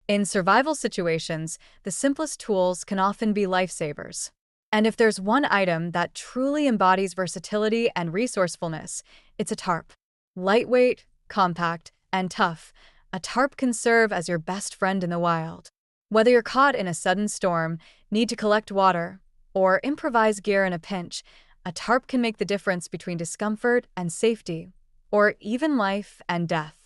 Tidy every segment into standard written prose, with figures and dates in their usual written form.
In survival situations, the simplest tools can often be lifesavers. And if there's one item that truly embodies versatility and resourcefulness, it's a tarp. Lightweight, compact, and tough, a tarp can serve as your best friend in the wild. Whether you're caught in a sudden storm, need to collect water, or improvise gear in a pinch, a tarp can make the difference between discomfort and safety, or even life and death.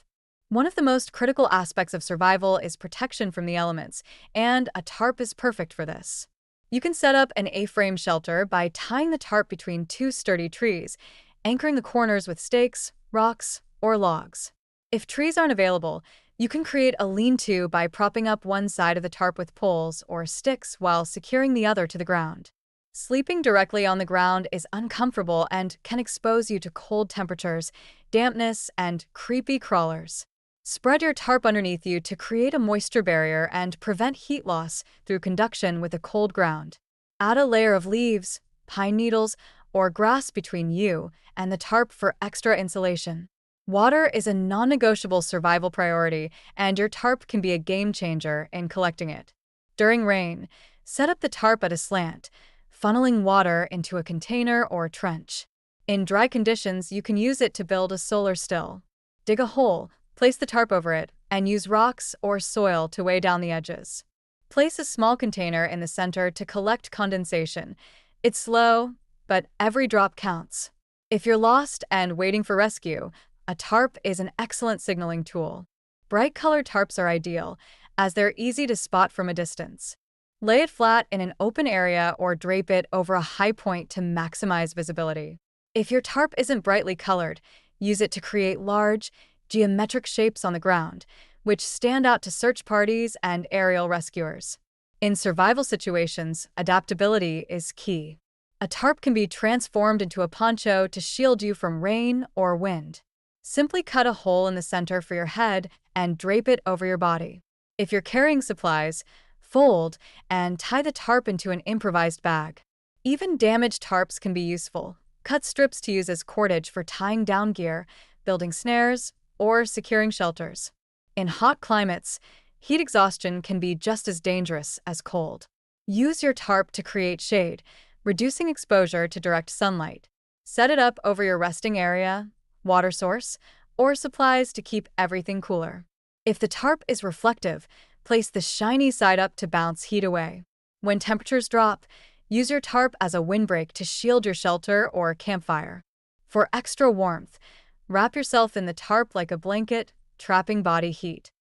One of the most critical aspects of survival is protection from the elements, and a tarp is perfect for this. You can set up an A-frame shelter by tying the tarp between two sturdy trees, anchoring the corners with stakes, rocks, or logs. If trees aren't available, you can create a lean-to by propping up one side of the tarp with poles or sticks while securing the other to the ground. Sleeping directly on the ground is uncomfortable and can expose you to cold temperatures, dampness, and creepy crawlers. Spread your tarp underneath you to create a moisture barrier and prevent heat loss through conduction with a cold ground. Add a layer of leaves, pine needles, or grass between you and the tarp for extra insulation. Water is a non-negotiable survival priority, and your tarp can be a game changer in collecting it. During rain, set up the tarp at a slant, funneling water into a container or trench. In dry conditions, you can use it to build a solar still. Dig a hole, place the tarp over it, and use rocks or soil to weigh down the edges. Place a small container in the center to collect condensation. It's slow, but every drop counts. If you're lost and waiting for rescue, a tarp is an excellent signaling tool. Bright-colored tarps are ideal, as they're easy to spot from a distance. Lay it flat in an open area or drape it over a high point to maximize visibility. If your tarp isn't brightly colored, use it to create large, geometric shapes on the ground, which stand out to search parties and aerial rescuers. In survival situations, adaptability is key. A tarp can be transformed into a poncho to shield you from rain or wind. Simply cut a hole in the center for your head and drape it over your body. If you're carrying supplies, fold and tie the tarp into an improvised bag. Even damaged tarps can be useful. Cut strips to use as cordage for tying down gear, building snares, or securing shelters. In hot climates, heat exhaustion can be just as dangerous as cold. Use your tarp to create shade, reducing exposure to direct sunlight. Set it up over your resting area, water source, or supplies to keep everything cooler. If the tarp is reflective, place the shiny side up to bounce heat away. When temperatures drop, use your tarp as a windbreak to shield your shelter or campfire. For extra warmth, wrap yourself in the tarp like a blanket, trapping body heat.